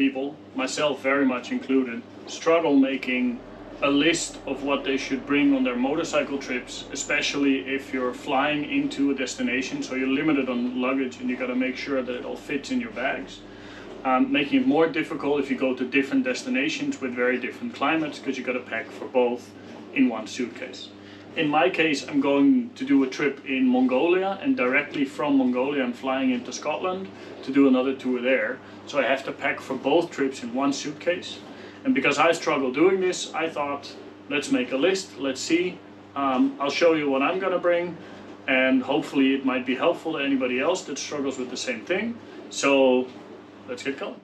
people, myself very much included, struggle making a list of what they should bring on their motorcycle trips, especially if you're flying into a destination, so you're limited on luggage and you got to make sure that it all fits in your bags. Making it more difficult if you go to different destinations with very different climates, because you got to pack for both in one suitcase. In my case, I'm going to do a trip in Mongolia, and directly from Mongolia I'm flying into Scotland to do another tour there. So I have to pack for both trips in one suitcase. And because I struggle doing this, I thought, let's make a list, let's see. I'll show you what I'm gonna bring, and hopefully it might be helpful to anybody else that struggles with the same thing. So let's get going.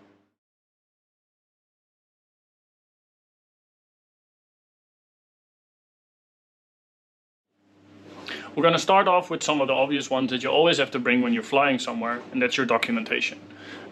We're going to start off with some of the obvious ones that you always have to bring when you're flying somewhere, and that's your documentation.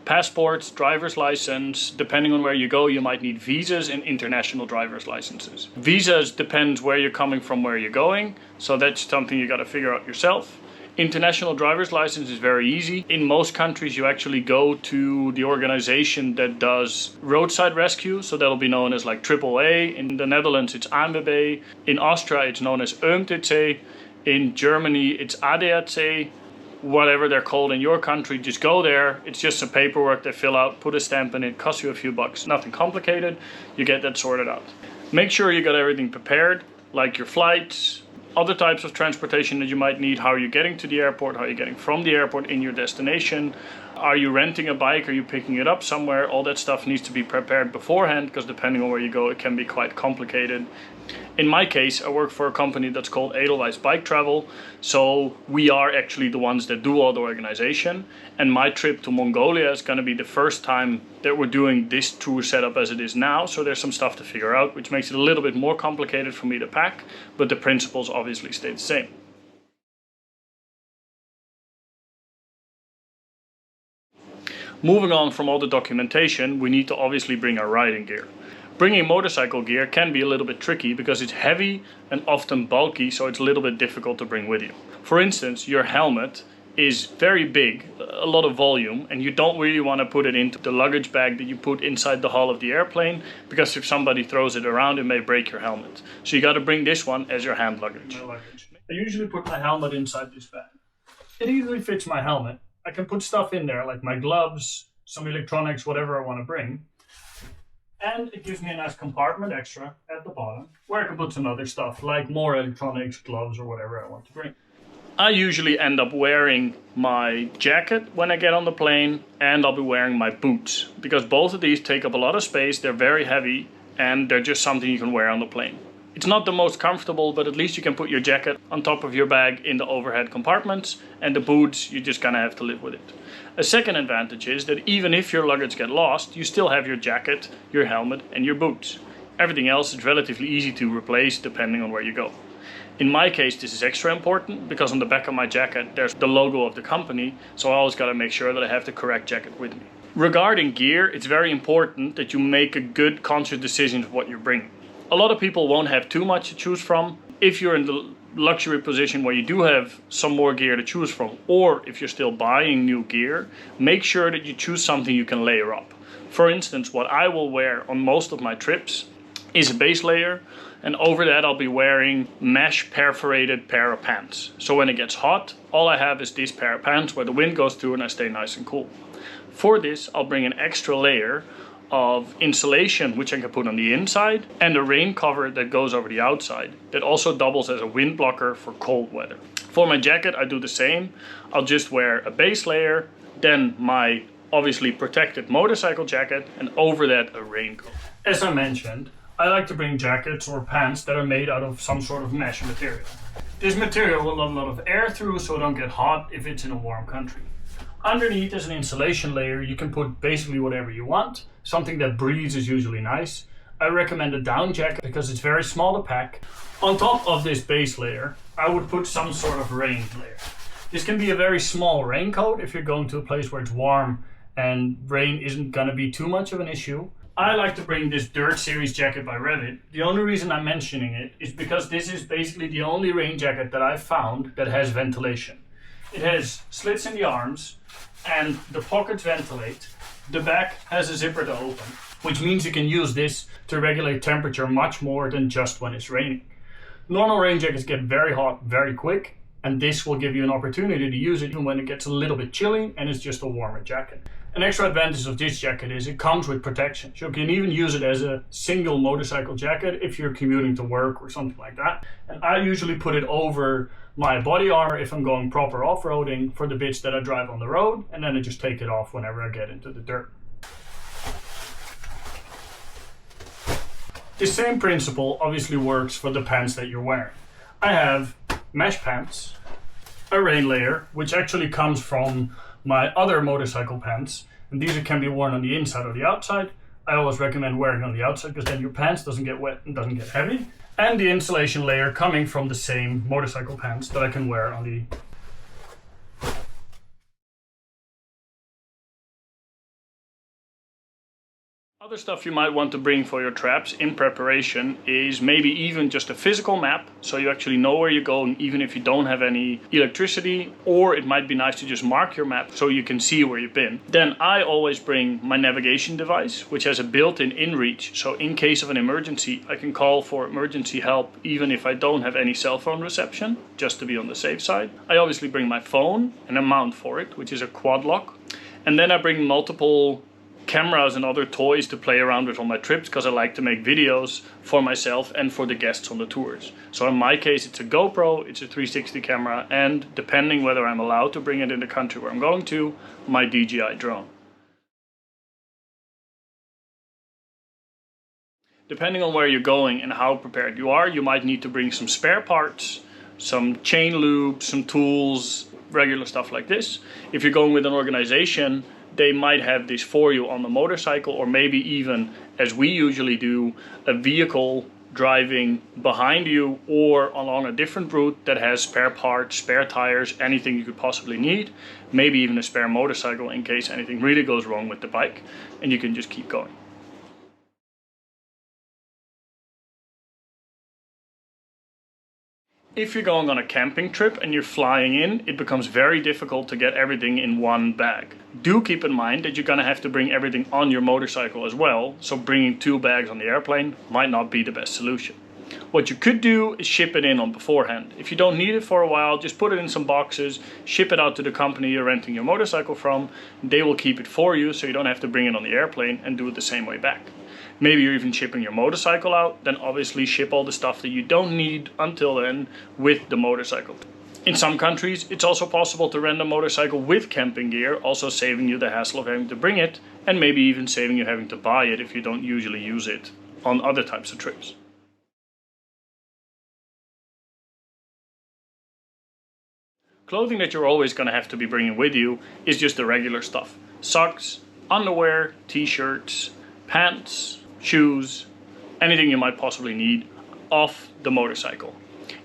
Passports, driver's license, depending on where you go, you might need visas and international driver's licenses. Visas depends where you're coming from, where you're going, so that's something you got to figure out yourself. International driver's license is very easy. In most countries you actually go to the organization that does roadside rescue, so that'll be known as like AAA. In the Netherlands it's ANWB, in Austria it's known as ÖMTC. In Germany, it's ADAC, whatever they're called in your country. Just go there. It's just some paperwork they fill out, put a stamp in it, costs you a few bucks. Nothing complicated. You get that sorted out. Make sure you got everything prepared, like your flights, other types of transportation that you might need. How are you getting to the airport? How are you getting from the airport in your destination? Are you renting a bike? Are you picking it up somewhere? All that stuff needs to be prepared beforehand, because depending on where you go, it can be quite complicated. In my case, I work for a company that's called Edelweiss Bike Travel, so we are actually the ones that do all the organization. And my trip to Mongolia is going to be the first time that we're doing this tour setup as it is now, so there's some stuff to figure out, which makes it a little bit more complicated for me to pack, but the principles obviously stay the same. Moving on from all the documentation, we need to obviously bring our riding gear. Bringing motorcycle gear can be a little bit tricky because it's heavy and often bulky, so it's a little bit difficult to bring with you. For instance, your helmet is very big, a lot of volume, and you don't really want to put it into the luggage bag that you put inside the hull of the airplane, because if somebody throws it around, it may break your helmet. So you got to bring this one as your hand luggage. I usually put my helmet inside this bag. It easily fits my helmet. I can put stuff in there like my gloves, some electronics, whatever I want to bring. And it gives me a nice compartment extra at the bottom where I can put some other stuff like more electronics, gloves, or whatever I want to bring. I usually end up wearing my jacket when I get on the plane, and I'll be wearing my boots, because both of these take up a lot of space, they're very heavy, and they're just something you can wear on the plane. It's not the most comfortable, but at least you can put your jacket on top of your bag in the overhead compartments, and the boots, you're just gonna have to live with it. A second advantage is that even if your luggage get lost, you still have your jacket, your helmet, and your boots. Everything else is relatively easy to replace depending on where you go. In my case, this is extra important because on the back of my jacket there's the logo of the company, so I always gotta make sure that I have the correct jacket with me. Regarding gear, it's very important that you make a good conscious decision of what you're bringing. A lot of people won't have too much to choose from. If you're in the luxury position where you do have some more gear to choose from, or if you're still buying new gear, make sure that you choose something you can layer up. For instance, what I will wear on most of my trips is a base layer, and over that I'll be wearing mesh perforated pair of pants. So when it gets hot, all I have is this pair of pants where the wind goes through and I stay nice and cool. For this, I'll bring an extra layer of insulation which I can put on the inside, and a rain cover that goes over the outside that also doubles as a wind blocker for cold weather. For my jacket I do the same. I'll just wear a base layer, then my obviously protected motorcycle jacket, and over that a raincoat. As I mentioned, I like to bring jackets or pants that are made out of some sort of mesh material. This material will let a lot of air through so it don't get hot if it's in a warm country. Underneath as an insulation layer you can put basically whatever you want. Something that breathes is usually nice. I recommend a down jacket because it's very small to pack. On top of this base layer I would put some sort of rain layer. This can be a very small raincoat if you're going to a place where it's warm and rain isn't going to be too much of an issue. I like to bring this Dirt Series jacket by Revit. The only reason I'm mentioning it is because this is basically the only rain jacket that I've found that has ventilation. It has slits in the arms and the pockets ventilate, The back has a zipper to open, which means you can use this to regulate temperature much more than just when it's raining. Normal rain jackets get very hot very quick, and this will give you an opportunity to use it even when it gets a little bit chilly and it's just a warmer jacket. An extra advantage of this jacket is it comes with protection, so you can even use it as a single motorcycle jacket if you're commuting to work or something like that. And I usually put it over my body armor if I'm going proper off-roading for the bits that I drive on the road, and then I just take it off whenever I get into the dirt. The same principle obviously works for the pants that you're wearing. I have mesh pants, a rain layer, which actually comes from my other motorcycle pants, and these can be worn on the inside or the outside. I always recommend wearing on the outside because then your pants doesn't get wet and doesn't get heavy. And the insulation layer coming from the same motorcycle pants that I can wear on the other stuff you might want to bring for your traps in preparation is maybe even just a physical map, so you actually know where you're going even if you don't have any electricity, or it might be nice to just mark your map so you can see where you've been. Then I always bring my navigation device, which has a built-in inReach, so in case of an emergency I can call for emergency help even if I don't have any cell phone reception, just to be on the safe side. I obviously bring my phone and a mount for it, which is a quad lock, and then I bring multiple cameras and other toys to play around with on my trips because I like to make videos for myself and for the guests on the tours. So in my case it's a GoPro, it's a 360 camera, and depending whether I'm allowed to bring it in the country where I'm going to, my DJI drone. Depending on where you're going and how prepared you are, you might need to bring some spare parts, some chain lube, some tools, regular stuff like this. If you're going with an organization, they might have this for you on the motorcycle, or maybe even, as we usually do, a vehicle driving behind you or along a different route that has spare parts, spare tires, anything you could possibly need. Maybe even a spare motorcycle in case anything really goes wrong with the bike and you can just keep going. If you're going on a camping trip and you're flying in, it becomes very difficult to get everything in one bag. Do keep in mind that you're going to have to bring everything on your motorcycle as well, so bringing 2 bags on the airplane might not be the best solution. What you could do is ship it in on beforehand. If you don't need it for a while, just put it in some boxes, ship it out to the company you're renting your motorcycle from. They will keep it for you so you don't have to bring it on the airplane and do it the same way back. Maybe you're even shipping your motorcycle out, then obviously ship all the stuff that you don't need until then with the motorcycle. In some countries, it's also possible to rent a motorcycle with camping gear, also saving you the hassle of having to bring it, and maybe even saving you having to buy it if you don't usually use it on other types of trips. Clothing that you're always going to have to be bringing with you is just the regular stuff. Socks, underwear, t-shirts, pants, shoes, anything you might possibly need off the motorcycle.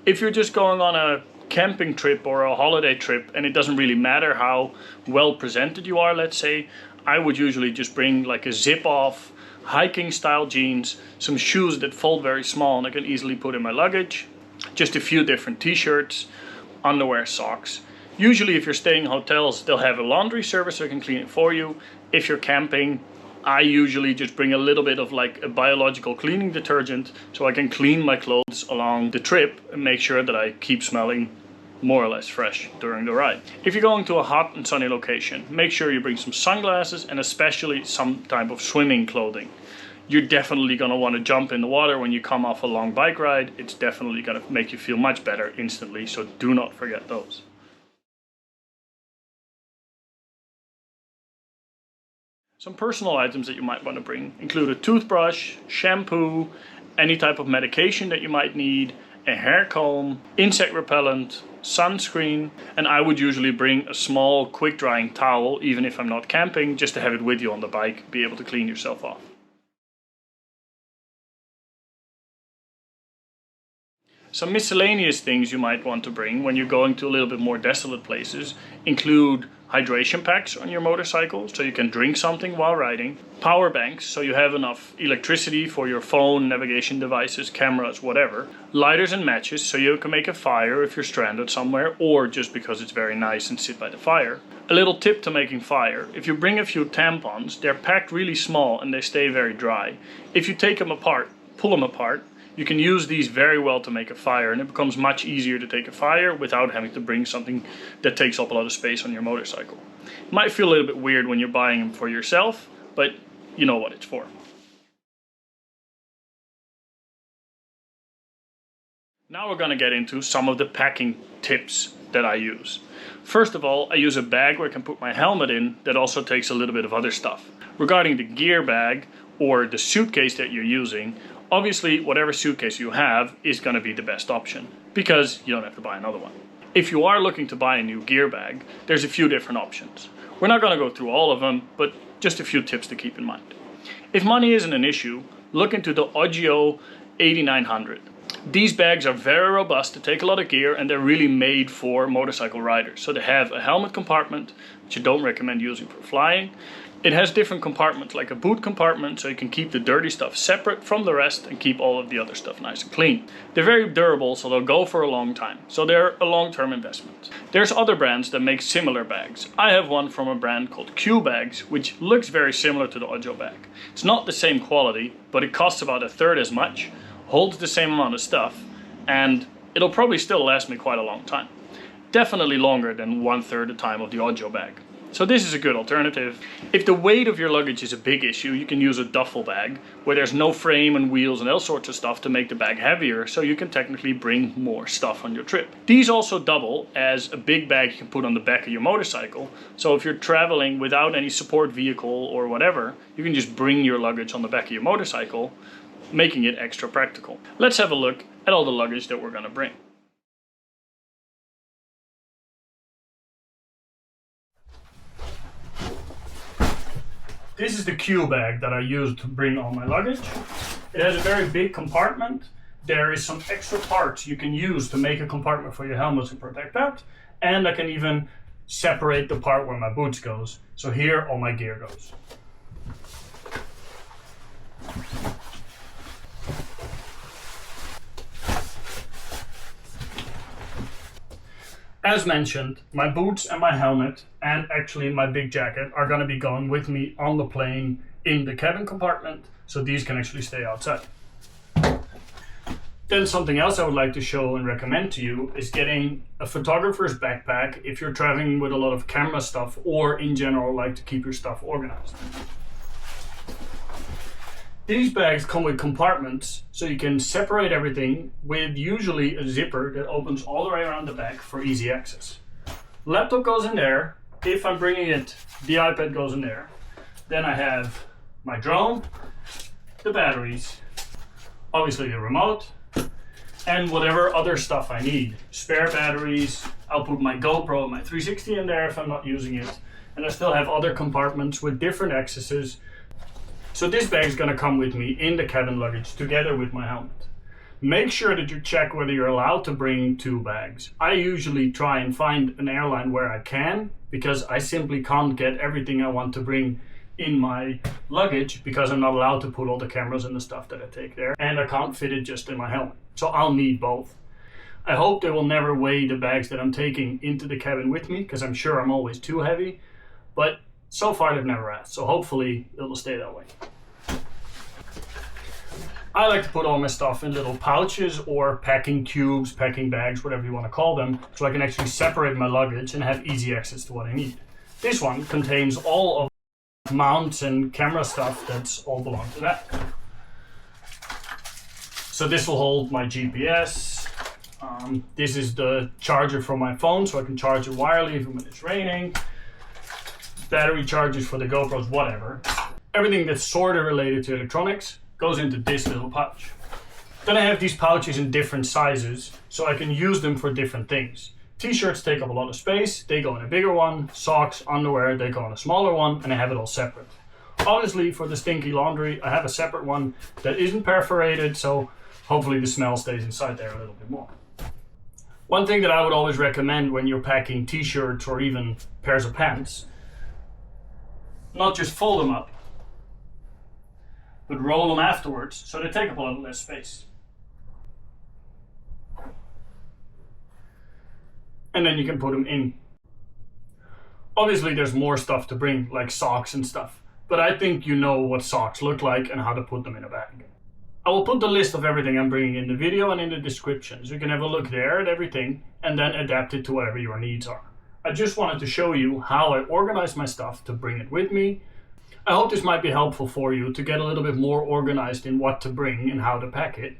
If you're just going on a camping trip or a holiday trip and it doesn't really matter how well presented you are, let's say, I would usually just bring like a zip-off hiking style jeans, some shoes that fold very small and I can easily put in my luggage, just a few different t-shirts, underwear, socks. Usually if you're staying in hotels, they'll have a laundry service so they can clean it for you. If you're camping, I usually just bring a little bit of like a biological cleaning detergent so I can clean my clothes along the trip and make sure that I keep smelling more or less fresh during the ride. If you're going to a hot and sunny location, make sure you bring some sunglasses and especially some type of swimming clothing. You're definitely going to want to jump in the water when you come off a long bike ride. It's definitely going to make you feel much better instantly, so do not forget those. Some personal items that you might want to bring include a toothbrush, shampoo, any type of medication that you might need, a hair comb, insect repellent, sunscreen, and I would usually bring a small quick drying towel even if I'm not camping, just to have it with you on the bike, be able to clean yourself off. Some miscellaneous things you might want to bring when you're going to a little bit more desolate places include hydration packs on your motorcycle so you can drink something while riding, power banks so you have enough electricity for your phone, navigation devices, cameras, whatever, lighters and matches so you can make a fire if you're stranded somewhere or just because it's very nice and sit by the fire. A little tip to making fire: if you bring a few tampons, they're packed really small and they stay very dry. If you take them apart, pull them apart, you can use these very well to make a fire, and it becomes much easier to take a fire without having to bring something that takes up a lot of space on your motorcycle. It might feel a little bit weird when you're buying them for yourself, but you know what it's for. Now we're going to get into some of the packing tips that I use. First of all, I use a bag where I can put my helmet in that also takes a little bit of other stuff. Regarding the gear bag or the suitcase that you're using, obviously whatever suitcase you have is going to be the best option because you don't have to buy another one. If you are looking to buy a new gear bag, there's a few different options. We're not going to go through all of them, but just a few tips to keep in mind. If money isn't an issue, look into the Ogio 8900. These bags are very robust to take a lot of gear, and they're really made for motorcycle riders. So they have a helmet compartment, which I don't recommend using for flying. It has different compartments, like a boot compartment, so you can keep the dirty stuff separate from the rest and keep all of the other stuff nice and clean. They're very durable, so they'll go for a long time. So they're a long-term investment. There's other brands that make similar bags. I have one from a brand called Q Bags, which looks very similar to the Ogio bag. It's not the same quality, but it costs about a third as much, holds the same amount of stuff, and it'll probably still last me quite a long time. Definitely longer than 1/3 the time of the Ogio bag. So this is a good alternative. If the weight of your luggage is a big issue, you can use a duffel bag where there's no frame and wheels and all sorts of stuff to make the bag heavier, so you can technically bring more stuff on your trip. These also double as a big bag you can put on the back of your motorcycle, so if you're traveling without any support vehicle or whatever, you can just bring your luggage on the back of your motorcycle, making it extra practical. Let's have a look at all the luggage that we're going to bring. This is the Q bag that I use to bring all my luggage. It has a very big compartment. There is some extra parts you can use to make a compartment for your helmet to protect that. And I can even separate the part where my boots goes. So here all my gear goes. As mentioned, my boots and my helmet and actually my big jacket are going to be going with me on the plane in the cabin compartment, so these can actually stay outside. Then something else I would like to show and recommend to you is getting a photographer's backpack if you're traveling with a lot of camera stuff or in general like to keep your stuff organized. These bags come with compartments, so you can separate everything with usually a zipper that opens all the way around the back for easy access. Laptop goes in there. If I'm bringing it, the iPad goes in there. Then I have my drone, the batteries, obviously the remote, and whatever other stuff I need. Spare batteries, I'll put my GoPro and my 360 in there if I'm not using it. And I still have other compartments with different accesses. So this bag is going to come with me in the cabin luggage together with my helmet. Make sure that you check whether you're allowed to bring 2 bags. I usually try and find an airline where I can, because I simply can't get everything I want to bring in my luggage because I'm not allowed to put all the cameras and the stuff that I take there, and I can't fit it just in my helmet. So I'll need both. I hope they will never weigh the bags that I'm taking into the cabin with me, because I'm sure I'm always too heavy, but so far they've never asked, so hopefully it'll stay that way. I like to put all my stuff in little pouches or packing cubes, packing bags, whatever you want to call them, so I can actually separate my luggage and have easy access to what I need. This one contains all of mounts and camera stuff that's all belong to that. So this will hold my GPS. This is the charger for my phone, so I can charge it wirelessly even when it's raining. Battery chargers for the GoPros, whatever. Everything that's sort of related to electronics goes into this little pouch. Then I have these pouches in different sizes, so I can use them for different things. T-shirts take up a lot of space, they go in a bigger one. Socks, underwear, they go in a smaller one, and I have it all separate. Obviously, for the stinky laundry, I have a separate one that isn't perforated, so hopefully the smell stays inside there a little bit more. One thing that I would always recommend when you're packing t-shirts or even pairs of pants, not just fold them up, but roll them afterwards so they take up a little less space. And then you can put them in. Obviously there's more stuff to bring, like socks and stuff, but I think you know what socks look like and how to put them in a bag. I will put the list of everything I'm bringing in the video and in the description, so you can have a look there at everything and then adapt it to whatever your needs are. I just wanted to show you how I organize my stuff to bring it with me. I hope this might be helpful for you to get a little bit more organized in what to bring and how to pack it.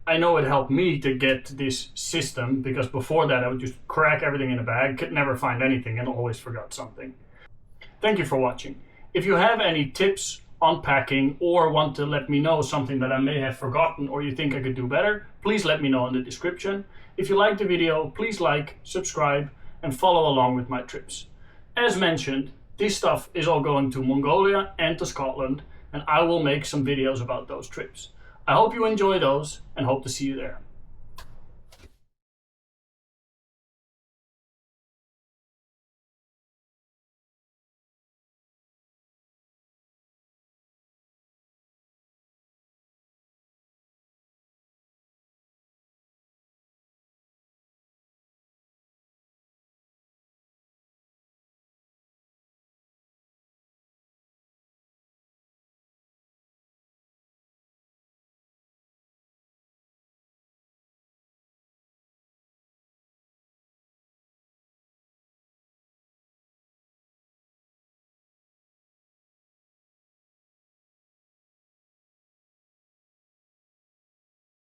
I know it helped me to get this system, because before that I would just crack everything in a bag, could never find anything and always forgot something. Thank you for watching. If you have any tips on packing or want to let me know something that I may have forgotten or you think I could do better, please let me know in the description. If you liked the video, please like, subscribe and follow along with my trips. As mentioned, this stuff is all going to Mongolia and to Scotland, and I will make some videos about those trips. I hope you enjoy those and hope to see you there.